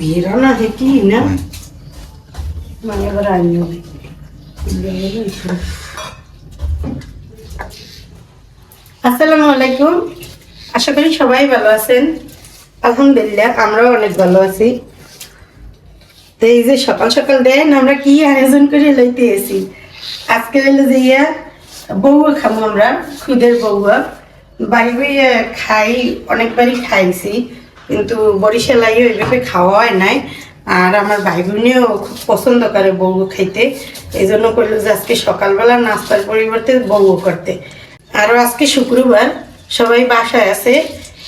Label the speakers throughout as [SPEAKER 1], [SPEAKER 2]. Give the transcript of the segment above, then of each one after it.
[SPEAKER 1] ঘেরা না কি না মানে এবার আনিও আসসালামু আলাইকুম। আশা করি সবাই ভালো আছেন। আলহামদুলিল্লাহ আমরাও অনেক ভালো আছি। তো এই যে সকাল সকাল দেন আমরা কি আয়োজন করে লইতে এসি, আজকে হইলো যে বউয়া খাবো আমরা, খুদের বউয়া বাড়ি বইয়ে খাই, অনেকবারই খাইছি কিন্তু বরিশাল আইও এইভাবে খাওয়া হয় নাই। আর আমার ভাই বোনেও খুব পছন্দ করে বউয়া খাইতে, এই জন্য করলো যে আজকে সকালবেলা নাস্তার পরিবর্তে বউয়া করতে। আরও আজকে শুক্রবার, সবাই বাসায় আছে,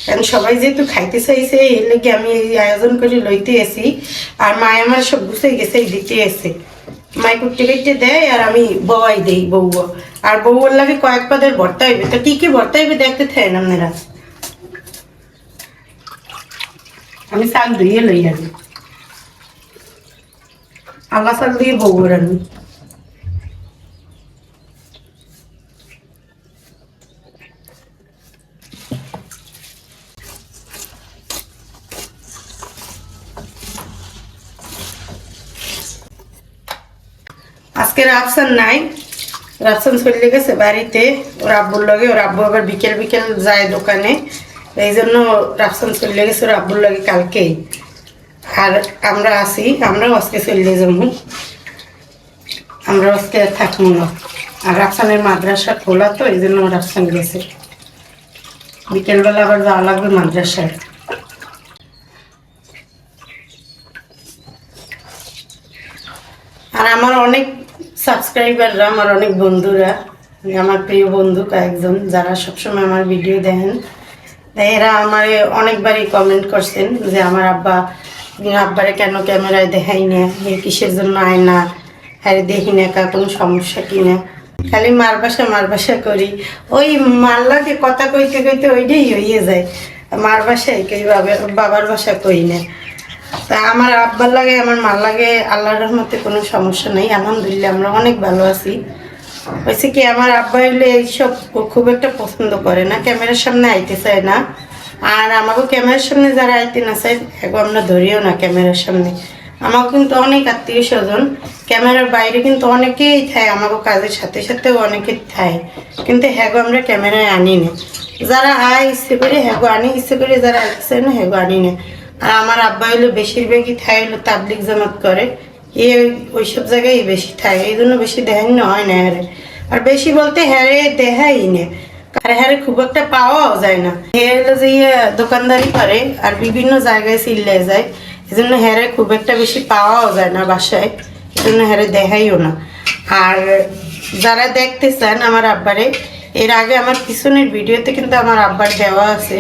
[SPEAKER 1] কারণ সবাই যেহেতু খাইতে চাইছে এর লেগে আমি এই আয়োজন করে লইতে এসি। আর মায় আমার সব গুছাই গেছে দিতে এসে, মায় কুটতে কেটে দেয় আর আমি বওয়াই দেই বউয়া। আর বউয়ার লাগে কয়েক পদের ভর্তা হইবে, তো কি কি ভর্তা হইবে দেখতে থাকেন আপনারা। আমি চাল ধুয়ে লই আনি, আল্লাহ চাল দিয়ে বউয়ার আনি। আজকে রাফসান নাই, রাফসান চলে গেছে বাড়িতে ওর আব্বুর লগে। ওর আব্বু আবার বিকেল বিকেল যায় দোকানে, এই জন্য রাফসান চলে গেছে ওর আব্বুর লগে কালকেই। আর আমরা আছি, আমরাও আজকে চলে যাবো, আমরা আজকে থাকবো না। আর রাফসানের মাদ্রাসা খোলা তো এই জন্য রাফসান গেছে, বিকেলবেলা আবার যাওয়া লাগবে মাদ্রাসায়। আর আমার অনেক সাবস্ক্রাইবাররা, আমার অনেক বন্ধুরা, আমার প্রিয় বন্ধু কয়েকজন যারা সবসময় আমার ভিডিও দেখেন, এরা আমার অনেকবারই কমেন্ট করছেন যে আমার আব্বারে কেন ক্যামেরায় দেখাই না, কিসের জন্য আয় না, হ্যাঁ দেখি না কা কোনো সমস্যা কিনা, খালি মার বাসা করি। ওই মার লাগে কথা কইতে কইতে ওইটাই হইয়ে যায়, মার বাসায় কই বাবার বাসা কই না। তা আমার আব্বার লাগে আমার মার লাগে আল্লাহর রহমতে কোনো সমস্যা নেই, আলহামদুলিল্লাহ আমরা অনেক ভালো আছি। হয়েছে কি আমার আব্বা হইলে এইসব খুব একটা পছন্দ করে না, ক্যামেরার সামনে আইতে চায় না। আর আমাকেও ক্যামেরার সামনে যারা আইতে না চায় এখন আমরা ধরিও না ক্যামেরার সামনে। আমাকে কিন্তু অনেক আত্মীয় স্বজন ক্যামেরার বাইরে কিন্তু অনেকেই থাকে, আমাকে কাজের সাথে সাথেও অনেকে থাকে, কিন্তু হ্যাগো আমরা ক্যামেরায় আনি না। যারা আয় ইচ্ছে করে হ্যাগো আনি, ইচ্ছে করে যারা আসছে না হ্যাগো আনি না। আর আমার আব্বা হইলো বেশিরভাগই থাই হলো তাবলিগ জামাত করে, ওইসব জায়গায় বেশি থাকে, এই জন্য বেশি দেখানো হয় না হ্যারে। আর বেশি বলতে হ্যারে দেখাই না, আর হ্যারে খুব একটা পাওয়াও যায় না। হে হলো যে দোকানদারি করে আর বিভিন্ন জায়গায় চিল্লে যায়, এই জন্য হ্যারে খুব একটা বেশি পাওয়াও যায় না বাসায়, এই জন্য হ্যারে দেখাইও না। আর যারা দেখতে চান আমার আব্বারে, এর আগে আমার পিছনের ভিডিওতে কিন্তু আমার আব্বার দেওয়া আছে,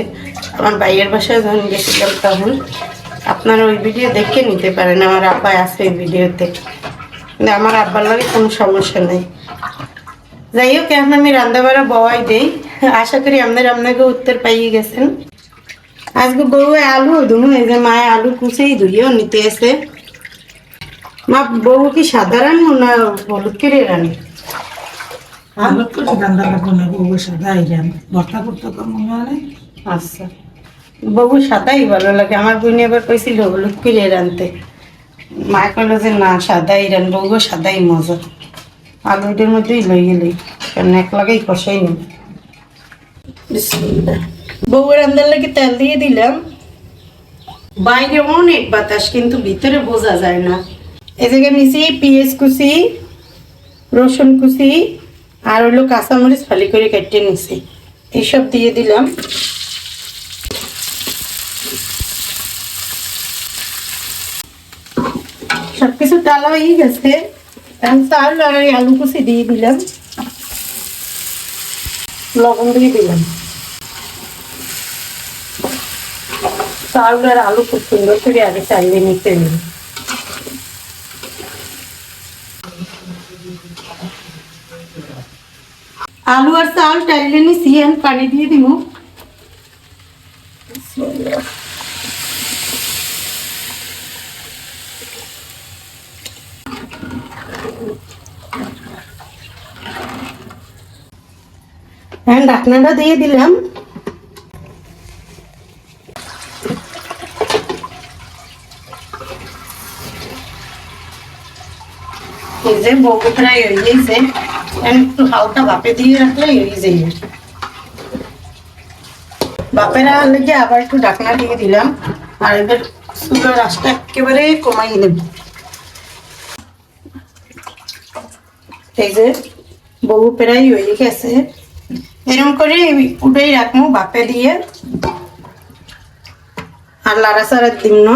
[SPEAKER 1] আমার ভাইয়ের বাসায় যখন গেছিলাম তখন আপনারা ওই ভিডিও দেখে নিতে পারেন, আমার আব্বা আছে ওই ভিডিওতে। কিন্তু আমার আব্বার লাগে কোনো সমস্যা নেই। যাই হোক এখন আমি রান্নাবাড়া বওয়াই দেই, আশা করি আপনাকে উত্তর পাইয়ে গেছেন। আজকে বউ আলু ধুনু, এই যে মায়ে আলু কুচেই ধুইও নিতে এসে। মা বউ কি সাধারণ না হলুদ করে রানি?
[SPEAKER 2] আলু তো রান্না লাগবে না, বউ সাদাই রান ভর্তা করতে তো মনে হয়।
[SPEAKER 1] আচ্ছা, বউ সাদাই ভালো লাগে। আমার বোন এবার কইছিল হলুদ করে রানতে, মা কইলো যে না সাদাই রান, বউ সাদাই মজা। আলুটার মধ্যেই লই গেলেই, কারণ এক লাগাই কষাই নি। বউ রান্নার লাগে তেল দিয়ে দিলাম, বাইরে অনেক বাতাস কিন্তু ভিতরে বোঝা যায় না। এই জায়গায় নিচে পেঁয়াজ কুচি, রসুন কুচি আর হইলো কাঁচামরিচ ফালি করে কেটে নিছি, এইসব দিয়ে দিলাম। সবকিছু ডালা হয়ে গেছে, এখন চাল আর আলু কুচি দিয়ে দিলাম, লবণ দিয়ে দিলাম। চাল আর আলু খুব সুন্দর করে আগে চাইলে নিতে নেই। আলু আর চাল চাইলে নিছি, এখন পানি দিয়ে দিব। এখন ঢাকনাটা দিয়ে দিলাম। এই যে বউ প্রায় হয়ে গেছে, একটু হালকা ভাপে দিয়ে রাখলে হয়ে যাবে। বাপেরা লেগে আবার একটু ঢাকনা দিয়ে দিলাম, আর এবার চুলার আঁচটা একেবারে কমাই নেব। এই যে বউ প্রায় হয়ে গেছে, এরকম করে উঠেই রাখবো বাপে দিয়ে, আর লাড়াচাড়া দিম না।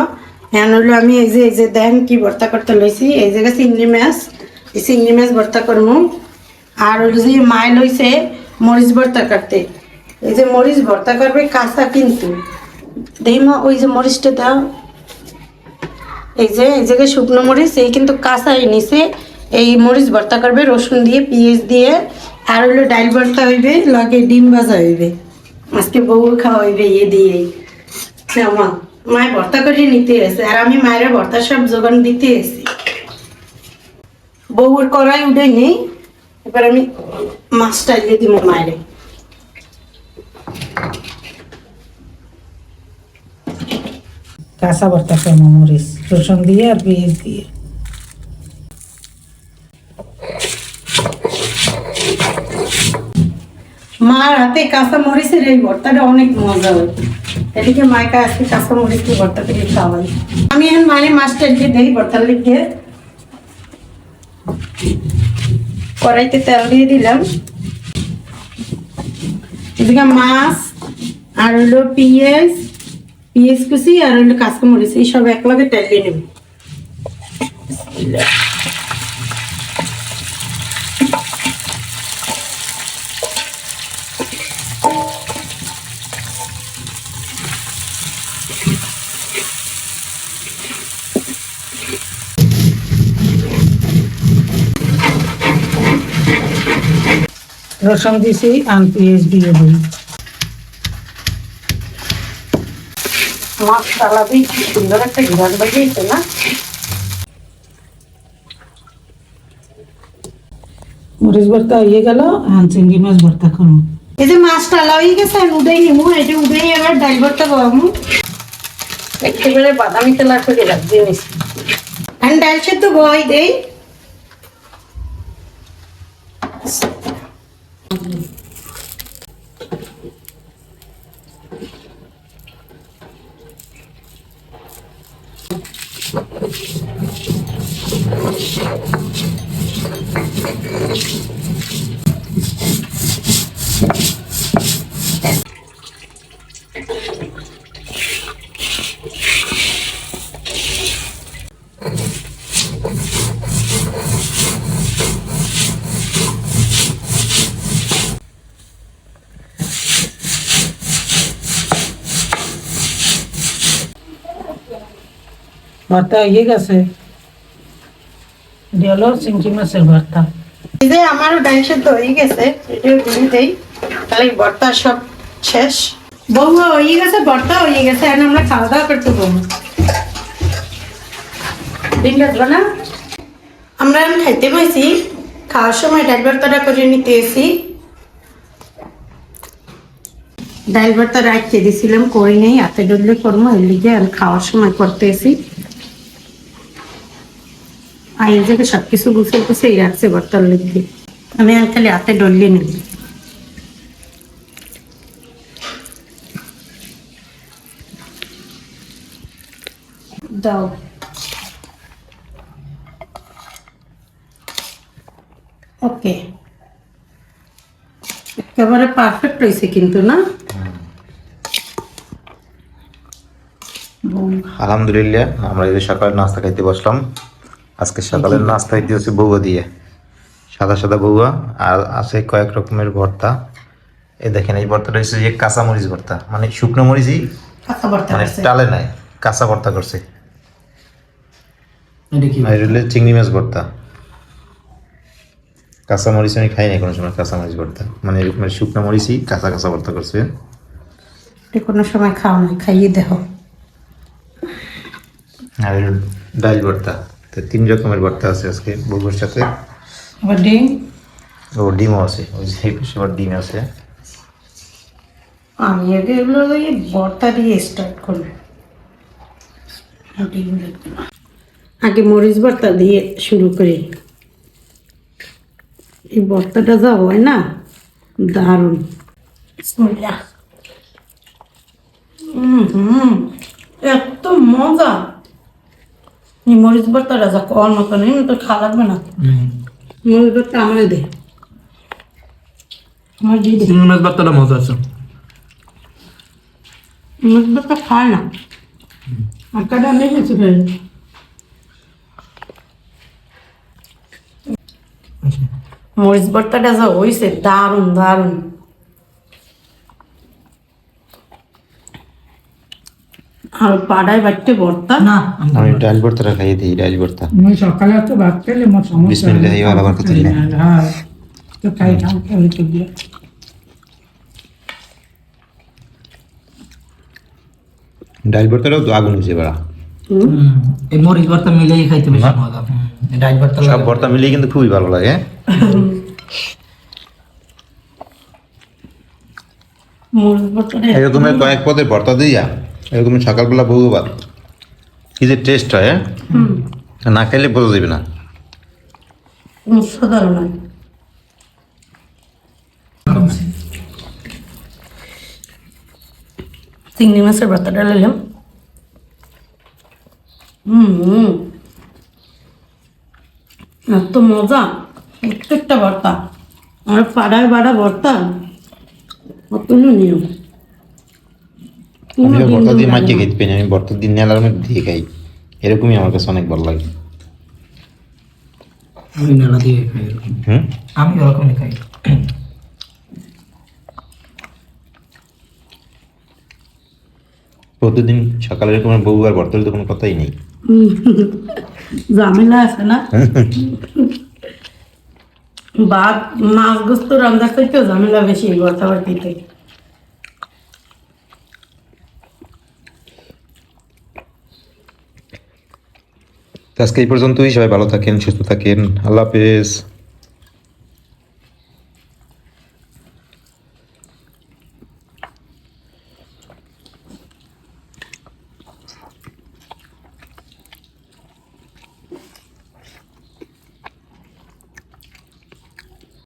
[SPEAKER 1] এখন হলো আমি এই যে দেন কি ভর্তা করতে লইছি, এই জায়গায় চিংড়ি মাছ, এই চিংড়ি মাছ ভর্তা করবো। আর হলো যে মায় লইছে মরিচ ভর্তা করতে, এই যে মরিচ ভর্তা করবে কাঁচা, কিন্তু দেই মা ওই যে মরিচটা দাও, এই জায়গায় শুকনো মরিচ, এই কিন্তু কাঁচাই নিছে। এই মরিচ ভর্তা করবে রসুন দিয়ে, পেঁয়াজ দিয়ে, আর হলো ডাল ভর্তা হইবে, লগে ডিম ভাজা হইবে। আজকে বউ খাওয়া হইবে দিয়েই। মা মায়ের ভর্তা করে নিতে এসে, আর আমি মায়ের ভর্তা সব যোগান দিতে এসি। বউর কড়াই উঠে নেই, এবার আমি মাছটা দিয়ে দিব মায়ের।
[SPEAKER 2] কাঁচা ভর্তা করবো মরিচ রসুন দিয়ে আর পেঁয়াজ দিয়ে।
[SPEAKER 1] মার হাতে কাঁচা মরিচের এই ভর্তাটা অনেক মজা হয়, এদিকে মায়ের আজকে কাঁচা মরিচের ভর্তা করে খাওয়াই। আমি এখন মানে মাছটা দিয়ে দেই ভর্তার লিখে। কড়াইতে তেল দিয়ে দিলাম, এদিকে মাছ আর হলো পেঁয়াজ কুচি আর হলো কাঁচা মরিচ, এই সব একলগে তেল দিয়ে নেব।
[SPEAKER 2] রসুন দিছি আর পেঁয়াজ দিয়ে দিই।
[SPEAKER 1] মাছ চালাবি, সুন্দর একটা ঘিরান বাজিয়েছে না?
[SPEAKER 2] মরিচ ভর্তা হয়ে গেল, আর চিংড়ি মাছ ভর্তা করবো।
[SPEAKER 1] এই যে মাছটা হয়ে গেছে, উঠেই নিবো, এটা উঠেই এবার ডাল ভর্তা করবো। একেবারে বাদামি তেলার করে রাখছি জিনিস। আর ডাল সেদ্ধ বই দেই।
[SPEAKER 2] ভর্তা হয়ে গেছে, এটা হলো চিংড়ি মাছের ভর্তা।
[SPEAKER 1] এই যে আমারও ডাল সেদ্ধ হয়ে গেছে, এটাও দিয়ে দেই, তাহলে ভর্তা সব শেষ। বউ হয়ে গেছে, ভর্তা হয়ে গেছে, এখন আমরা খাওয়া দাওয়া করতে বলবো। ডিম ভাজবো না? আমরা এখন খাইতে পাইছি, খাওয়ার সময় ডাল ভর্তাটা করে নিতে এসি। ডাল ভর্তা রাখতে দিয়েছিলাম, করি নেই, হাতে ডললে করবো, এর লিগে আমি খাওয়ার সময় করতে এসি। আর এই জায়গায় সবকিছু গুছিয়ে রাখছে ভর্তার লিগে, আমি আর খালি হাতে ডললে নিব। দাও ওকে, একেবারে পারফেক্ট হয়েছে কিন্তু না?
[SPEAKER 3] আলহামদুলিল্লাহ, আমরা এই যে সকালের নাস্তা খাইতে বসলাম। আজকে সকালের নাস্তা খাইতে হচ্ছে বউয়া দিয়ে, সাদা সাদা বউয়া, আর আছে কয়েক রকমের ভর্তা। এই দেখেন, এই ভর্তাটা হচ্ছে যে কাঁচা মরিচ ভর্তা, মানে শুকনো মরিচই,
[SPEAKER 1] কাঁচা ভর্তা
[SPEAKER 3] মানে
[SPEAKER 1] করছে।
[SPEAKER 3] টালে নাই, কাঁচা ভর্তা করছে। আর এটা হলো চিংড়ি মাছ ভর্তা। কাঁচা মরিচ আমি খাই নাই কোনো সময়, কাঁচা মরিচ ভর্তা মানে এরকম শুকনো মরিচই কাঁচা কাঁচা ভর্তা করছে।
[SPEAKER 1] এটা কোনো সময় খাও না, খাইয়ে দেখো।
[SPEAKER 3] আর ডাল ভর্তা, তো 3 রকমের ভর্তা আছে আজকে বউর সাথে।
[SPEAKER 2] আবার ডিম,
[SPEAKER 3] ও ডিমও আছে, ওই যে সবার ডিম আছে।
[SPEAKER 1] আমি আগে এগুলো ওই ভর্তা দিয়ে স্টার্ট করবো। আগে মরিচ ভর্তা দিয়ে শুরু করি। এই ভর্তাটা যা হয় না, দারুণ। বিসমিল্লাহ। এত মজা। এই মরিচ ভর্তাটা যা কর মতো নেই, তো খাওয়া লাগবে না। মরিচ ভর্তা আমার দে, আমার দিয়ে দে।
[SPEAKER 4] মাছ ভর্তাটা মজা আছে।
[SPEAKER 1] মরিচ ভর্তা খায় না, আঁকাটা নেই কিছু খাই। মরিচ ভর্তাটা যা হয়েছে, দারুণ দারুণ। আর পাড়ায় বাড়তে ভর্তা
[SPEAKER 2] না
[SPEAKER 3] আমি ডাল ভর্তাটা খাইয়ে দিই, ডাল ভর্তা।
[SPEAKER 2] আমি সকালে তো ভাত খেলে আমার সমস্যা
[SPEAKER 3] বিসমিল্লাহ ওয়ালা বারাকাতুল্লাহ।
[SPEAKER 2] হ্যাঁ তো খাই খাই তো দিয়ে
[SPEAKER 3] ডাল ভর্তাটাও তো আগুন হয়েছে এবার।
[SPEAKER 4] এই মরিচ ভর্তা মিলেই খাইতে বেশি মজা। ডাল ভর্তা
[SPEAKER 3] সব ভর্তা মিলিয়ে কিন্তু খুবই ভালো লাগে।
[SPEAKER 1] মরিচ ভর্তাটা
[SPEAKER 3] এরকম কয়েক পদের ভর্তা দিয়া এরকম সকালবেলা বউ ভাত কি যে টেস্ট হয়, না খাইলে বোঝা যাবে না।
[SPEAKER 1] সাধারণ। চিংড়ি মাছের ভর্তাটা নিলাম। এত মজা, প্রত্যেকটা ভর্তা। আর পাড়ায় বাড়া ভর্তা অত নিয়ম।
[SPEAKER 3] আমি তো ভর্তা দিয়ে মাখিয়ে খাইতে পারি না, আমি ভর্তা দিয়ে নেলার মধ্যে দিয়ে খাই। এরকমই আমার কাছে অনেক ভালো লাগে।
[SPEAKER 4] আমি মেলা দিয়ে খাই এরকম। আমি ওরকমই খাই।
[SPEAKER 3] প্রতিদিন সকালে এরকম বউ আর ভর্তা হলে তো কোনো কথাই নেই।
[SPEAKER 1] ঝামেলা আছে না, ভাত মাছ গোস্ত রান্নার থেকেও ঝামেলা বেশি ভর্তা বাটিতে।
[SPEAKER 3] আজকে এই পর্যন্তই, সবাই ভালো থাকেন, সুস্থ থাকেন, আল্লাহ হাফেজ।